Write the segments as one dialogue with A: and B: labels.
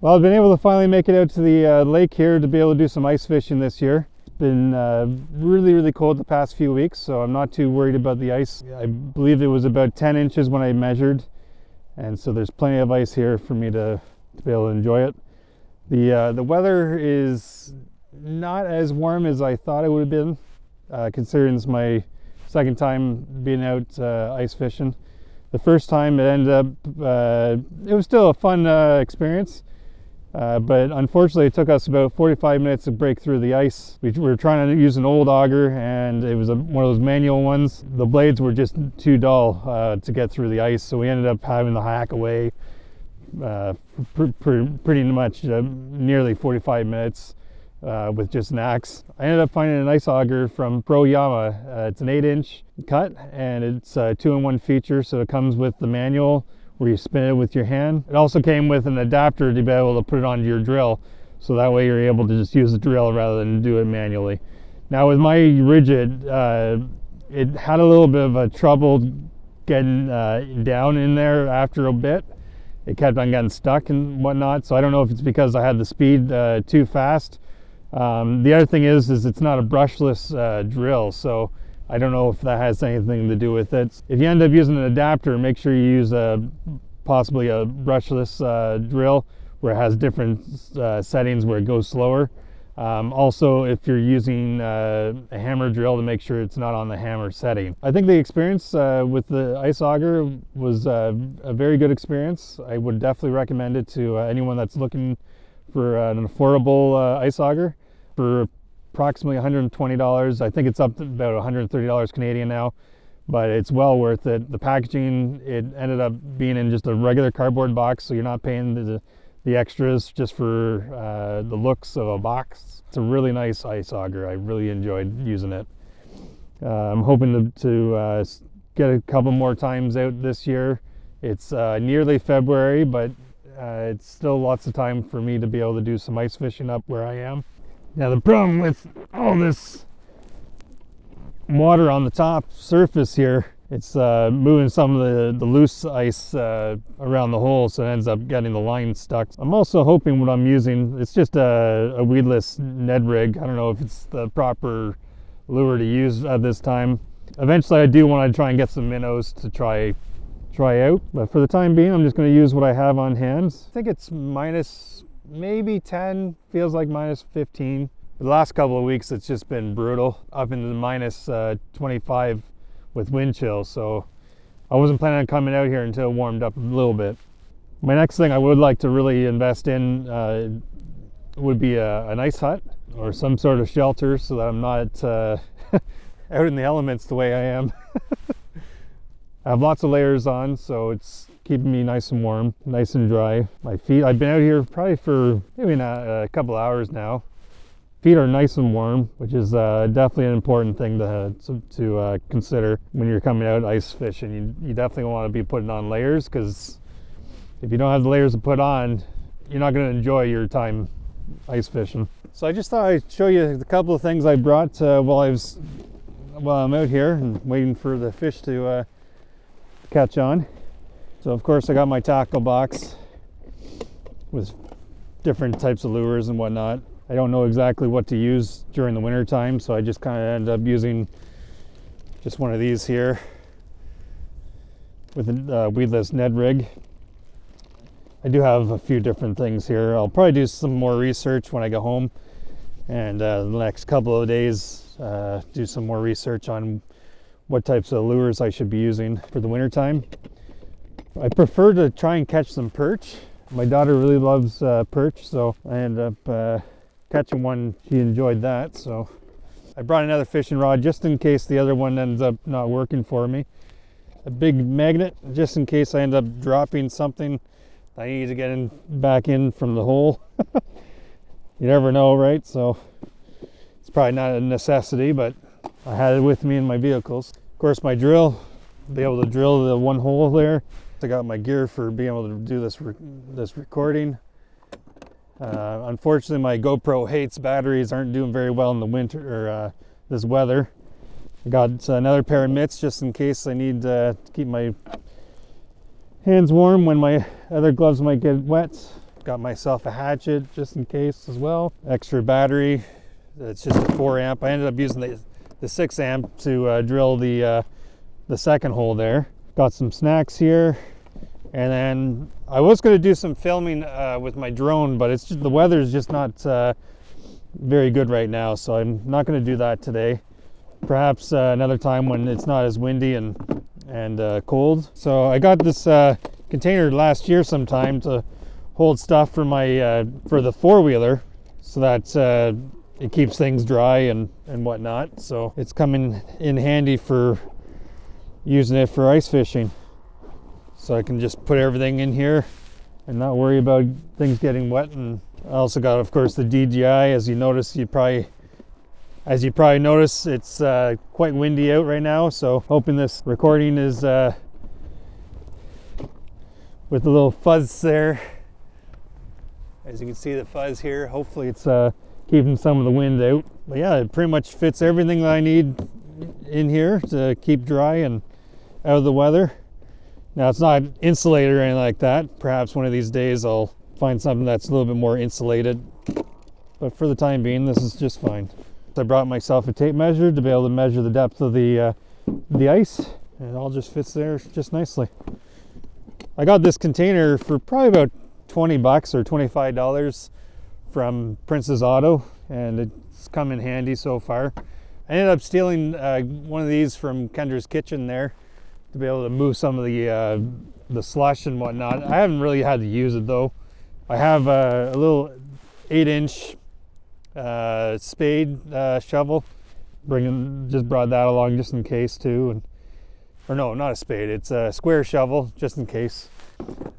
A: Well, I've been able to finally make it out to the lake here to be able to do some ice fishing this year. It's been really cold the past few weeks, so I'm not too worried about the ice. I believe it was about 10 inches when I measured, and so there's plenty of ice here for me to be able to enjoy it. The weather is not as warm as I thought it would have been, considering it's my second time being out ice fishing. The first time it ended up, it was still a fun experience. But unfortunately it took us about 45 minutes to break through the ice. We were trying to use an old auger, and it was one of those manual ones. The blades were just too dull to get through the ice, so we ended up having to hack away pretty much nearly 45 minutes with just an axe. I ended up finding an ice auger from Proyama. It's an 8-inch cut, and it's a 2-in-1 feature, so it comes with the manual where you spin it with your hand. It also came with an adapter to be able to put it onto your drill, so that way you're able to just use the drill rather than do it manually. Now with my rigid, it had a little bit of a trouble getting down in there after a bit. It kept on getting stuck and whatnot, so I don't know if it's because I had the speed too fast. The other thing is it's not a brushless drill, so I don't know if that has anything to do with it. If you end up using an adapter, make sure you use possibly a brushless drill where it has different settings where it goes slower. Also, if you're using a hammer drill, to make sure it's not on the hammer setting. I think the experience with the ice auger was a very good experience. I would definitely recommend it to anyone that's looking for an affordable ice auger. For approximately $120. I think it's up to about $130 Canadian now, but it's well worth it. The packaging, it ended up being in just a regular cardboard box, so you're not paying the extras just for the looks of a box. It's a really nice ice auger. I really enjoyed using it. I'm hoping to get a couple more times out this year. It's nearly February, but it's still lots of time for me to be able to do some ice fishing up where I am. Now the problem with all this water on the top surface here, it's moving some of the loose ice around the hole, so it ends up getting the line stuck. I'm also hoping what I'm using, it's just a weedless Ned rig. I don't know if it's the proper lure to use at this time. Eventually I do want to try and get some minnows to try out, but for the time being I'm just going to use what I have on hand. I think it's minus maybe 10, feels like minus 15. The last couple of weeks it's just been brutal, up into the minus 25 with wind chill, so I wasn't planning on coming out here until it warmed up a little bit. My next thing I would like to really invest in would be an ice hut or some sort of shelter, so that I'm not out in the elements the way I am. I have lots of layers on, so it's keeping me nice and warm, nice and dry. My feet, I've been out here probably for maybe a couple hours now. Feet are nice and warm, which is definitely an important thing to consider when you're coming out ice fishing. You definitely want to be putting on layers, because if you don't have the layers to put on, you're not going to enjoy your time ice fishing. So I just thought I'd show you a couple of things I brought while I'm out here and waiting for the fish to catch on. So of course I got my tackle box with different types of lures and whatnot. I don't know exactly what to use during the winter time, so I just kind of end up using just one of these here with a weedless Ned rig. I do have a few different things here. I'll probably do some more research when I go home, and the next couple of days do some more research on what types of lures I should be using for the winter time. I prefer to try and catch some perch. My daughter really loves perch, so I end up catching one. She enjoyed that, so I brought another fishing rod just in case the other one ends up not working for me. A big magnet just in case I end up dropping something I need to get back in from the hole. You never know, right? So it's probably not a necessity, but I had it with me in my vehicles. Of course, my drill, be able to drill the one hole there. I got my gear for being able to do this recording. Unfortunately, my GoPro hates batteries, aren't doing very well in the winter or this weather. I got another pair of mitts just in case I need to keep my hands warm when my other gloves might get wet. Got myself a hatchet just in case as well. Extra battery. It's just a 4 amp. I ended up using the 6 amp to drill the second hole there. Got some snacks here. And then I was going to do some filming with my drone, but it's just, the weather is just not very good right now, so I'm not going to do that today. Perhaps another time when it's not as windy and cold. So I got this container last year sometime to hold stuff for my for the 4-wheeler, so that it keeps things dry and whatnot. So it's coming in handy for using it for ice fishing. So I can just put everything in here and not worry about things getting wet. And I also got, of course, the DJI. As you probably notice, it's quite windy out right now. So hoping this recording is with a little fuzz there. As you can see the fuzz here, hopefully it's keeping some of the wind out. But yeah, it pretty much fits everything that I need in here to keep dry and out of the weather. Now it's not insulated or anything like that. Perhaps one of these days I'll find something that's a little bit more insulated. But for the time being, this is just fine. I brought myself a tape measure to be able to measure the depth of the ice. And it all just fits there just nicely. I got this container for probably about 20 bucks or $25 from Prince's Auto, and it's come in handy so far. I ended up stealing one of these from Kendra's Kitchen there to be able to move some of the slush and whatnot. I haven't really had to use it though. I have a little 8-inch spade shovel. Just brought that along just in case too. Or no, not a spade. It's a square shovel just in case.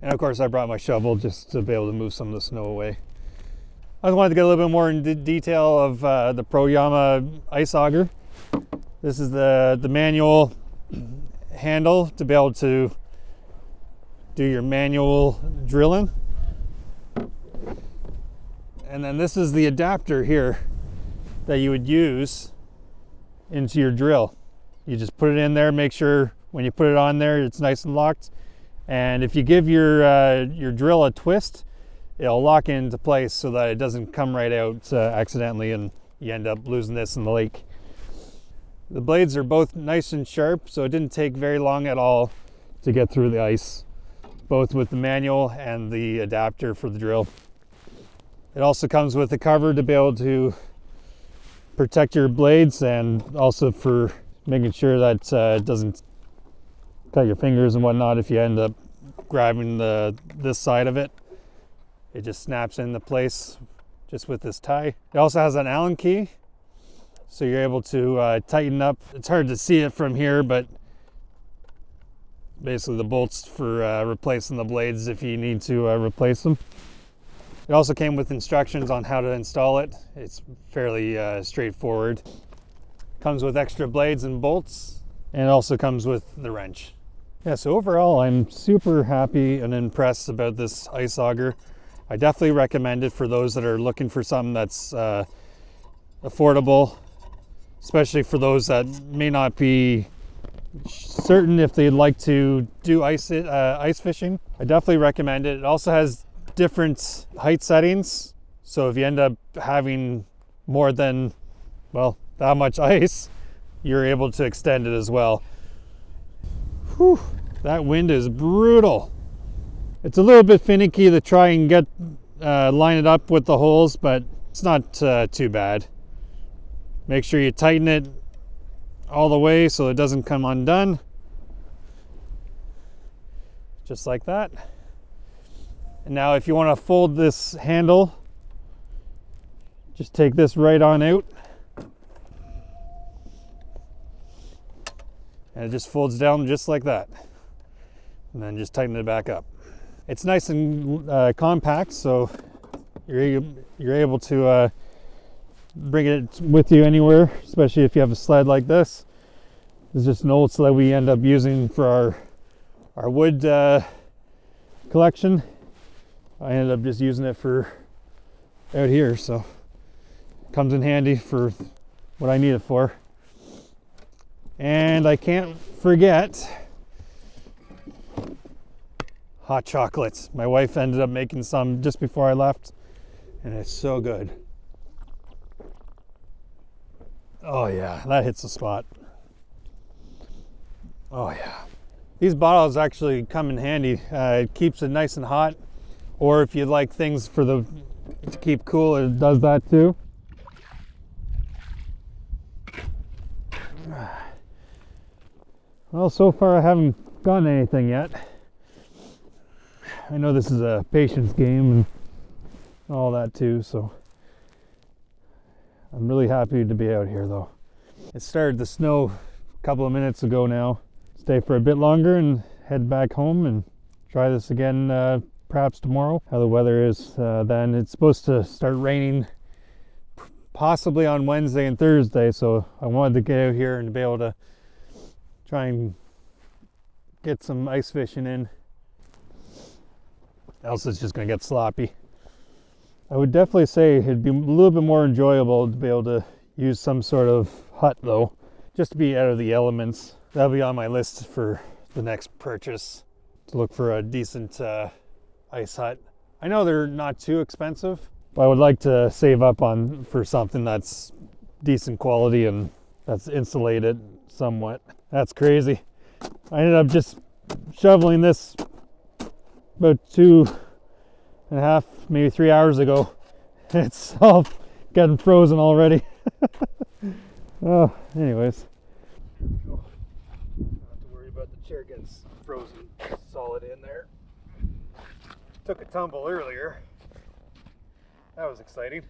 A: And of course I brought my shovel just to be able to move some of the snow away. I just wanted to get a little bit more in detail of the Proyama Ice Auger. This is the manual handle to be able to do your manual drilling. And then this is the adapter here that you would use into your drill. You just put it in there, make sure when you put it on there it's nice and locked. And if you give your drill a twist, it'll lock into place so that it doesn't come right out accidentally and you end up losing this in the lake. The blades are both nice and sharp, so it didn't take very long at all to get through the ice, both with the manual and the adapter for the drill. It also comes with a cover to be able to protect your blades, and also for making sure that it doesn't cut your fingers and whatnot if you end up grabbing this side of it. It just snaps into place just with this tie. It also has an Allen key, so you're able to tighten up. It's hard to see it from here, but basically the bolts for replacing the blades if you need to replace them. It also came with instructions on how to install it. It's fairly straightforward. Comes with extra blades and bolts, and it also comes with the wrench. Yeah, so overall I'm super happy and impressed about this ice auger. I definitely recommend it for those that are looking for something that's affordable, especially for those that may not be certain if they'd like to do ice fishing. I definitely recommend it. It also has different height settings, so if you end up having more than, well, that much ice, you're able to extend it as well. Whew, that wind is brutal. It's a little bit finicky to try and get line it up with the holes, but it's not too bad. Make sure you tighten it all the way so it doesn't come undone. Just like that. And now if you want to fold this handle, just take this right on out. And it just folds down just like that. And then just tighten it back up. It's nice and compact, so you're able to bring it with you anywhere, especially if you have a sled like this. It's just an old sled we end up using for our wood collection. I ended up just using it for out here, so it comes in handy for what I need it for. And I can't forget hot chocolates. My wife ended up making some just before I left, and it's so good. Oh yeah, that hits the spot. Oh yeah. These bottles actually come in handy. It keeps it nice and hot, or if you like things to keep cool, it does that too. Well, so far I haven't gotten anything yet. I know this is a patience game and all that too, so I'm really happy to be out here though. It started to snow a couple of minutes ago now. Stay for a bit longer and head back home and try this again perhaps tomorrow. How the weather is then. It's supposed to start raining possibly on Wednesday and Thursday, so I wanted to get out here and be able to try and get some ice fishing in. Else it's just going to get sloppy. I would definitely say it'd be a little bit more enjoyable to be able to use some sort of hut though, just to be out of the elements. That'll be on my list for the next purchase, to look for a decent ice hut. I know they're not too expensive, but I would like to save up for something that's decent quality and that's insulated somewhat. That's crazy. I ended up just shoveling this about 2.5, maybe 3 hours ago. It's all getting frozen already. Oh, anyways. Not to worry about the chair getting frozen solid in there. Took a tumble earlier. That was exciting.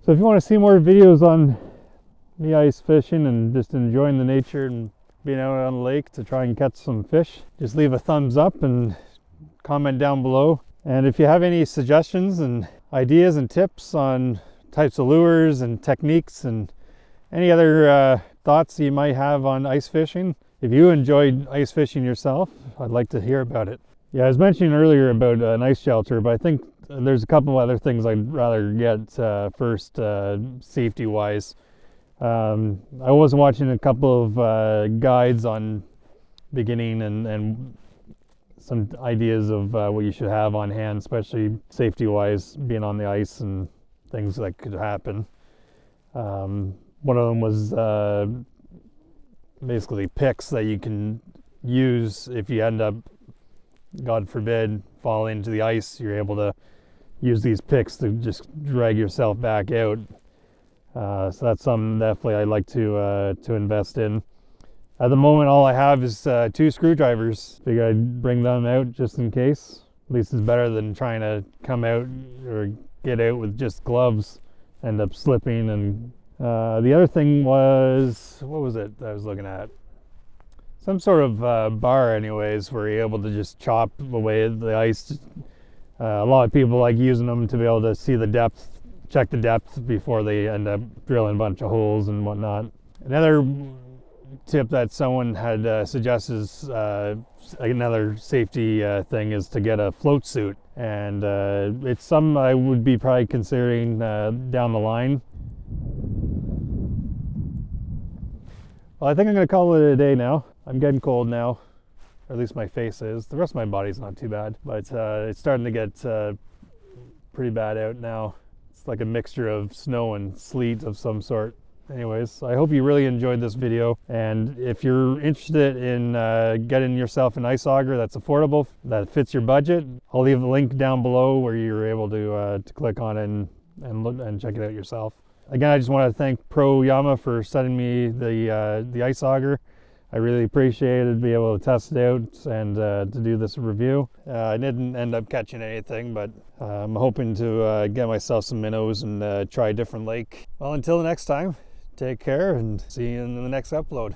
A: So if you want to see more videos on me ice fishing and just enjoying the nature and being out on the lake to try and catch some fish, just leave a thumbs up and comment down below. And if you have any suggestions and ideas and tips on types of lures and techniques and any other thoughts you might have on ice fishing, if you enjoyed ice fishing yourself, I'd like to hear about it. Yeah, I was mentioning earlier about an ice shelter, but I think there's a couple other things I'd rather get first, safety wise. I was watching a couple of guides on beginning and some ideas of what you should have on hand, especially safety wise, being on the ice and things that could happen. One of them was basically picks that you can use if you end up, God forbid, fall into the ice. You're able to use these picks to just drag yourself back out. So that's something definitely I'd like to invest in. At the moment, all I have is 2 screwdrivers. Figure I'd bring them out just in case. At least it's better than trying to come out or get out with just gloves, end up slipping. And the other thing was, what was it that I was looking at? Some sort of bar anyways, where you're able to just chop away the ice. A lot of people like using them to be able to see the depth, check the depth before they end up drilling a bunch of holes and whatnot. Another tip that someone had suggested is another safety thing is to get a float suit, and it's something I would be probably considering down the line. Well, I think I'm going to call it a day now. I'm getting cold now, or at least my face is. The rest of my body's not too bad, but it's starting to get pretty bad out now. It's like a mixture of snow and sleet of some sort. Anyways, I hope you really enjoyed this video, and if you're interested in getting yourself an ice auger that's affordable, that fits your budget, I'll leave a link down below where you're able to click on it and look and check it out yourself. Again, I just want to thank Proyama for sending me the ice auger. I really appreciated to be able to test it out and to do this review. I didn't end up catching anything, but I'm hoping to get myself some minnows and try a different lake. Well, until the next time, take care and see you in the next upload.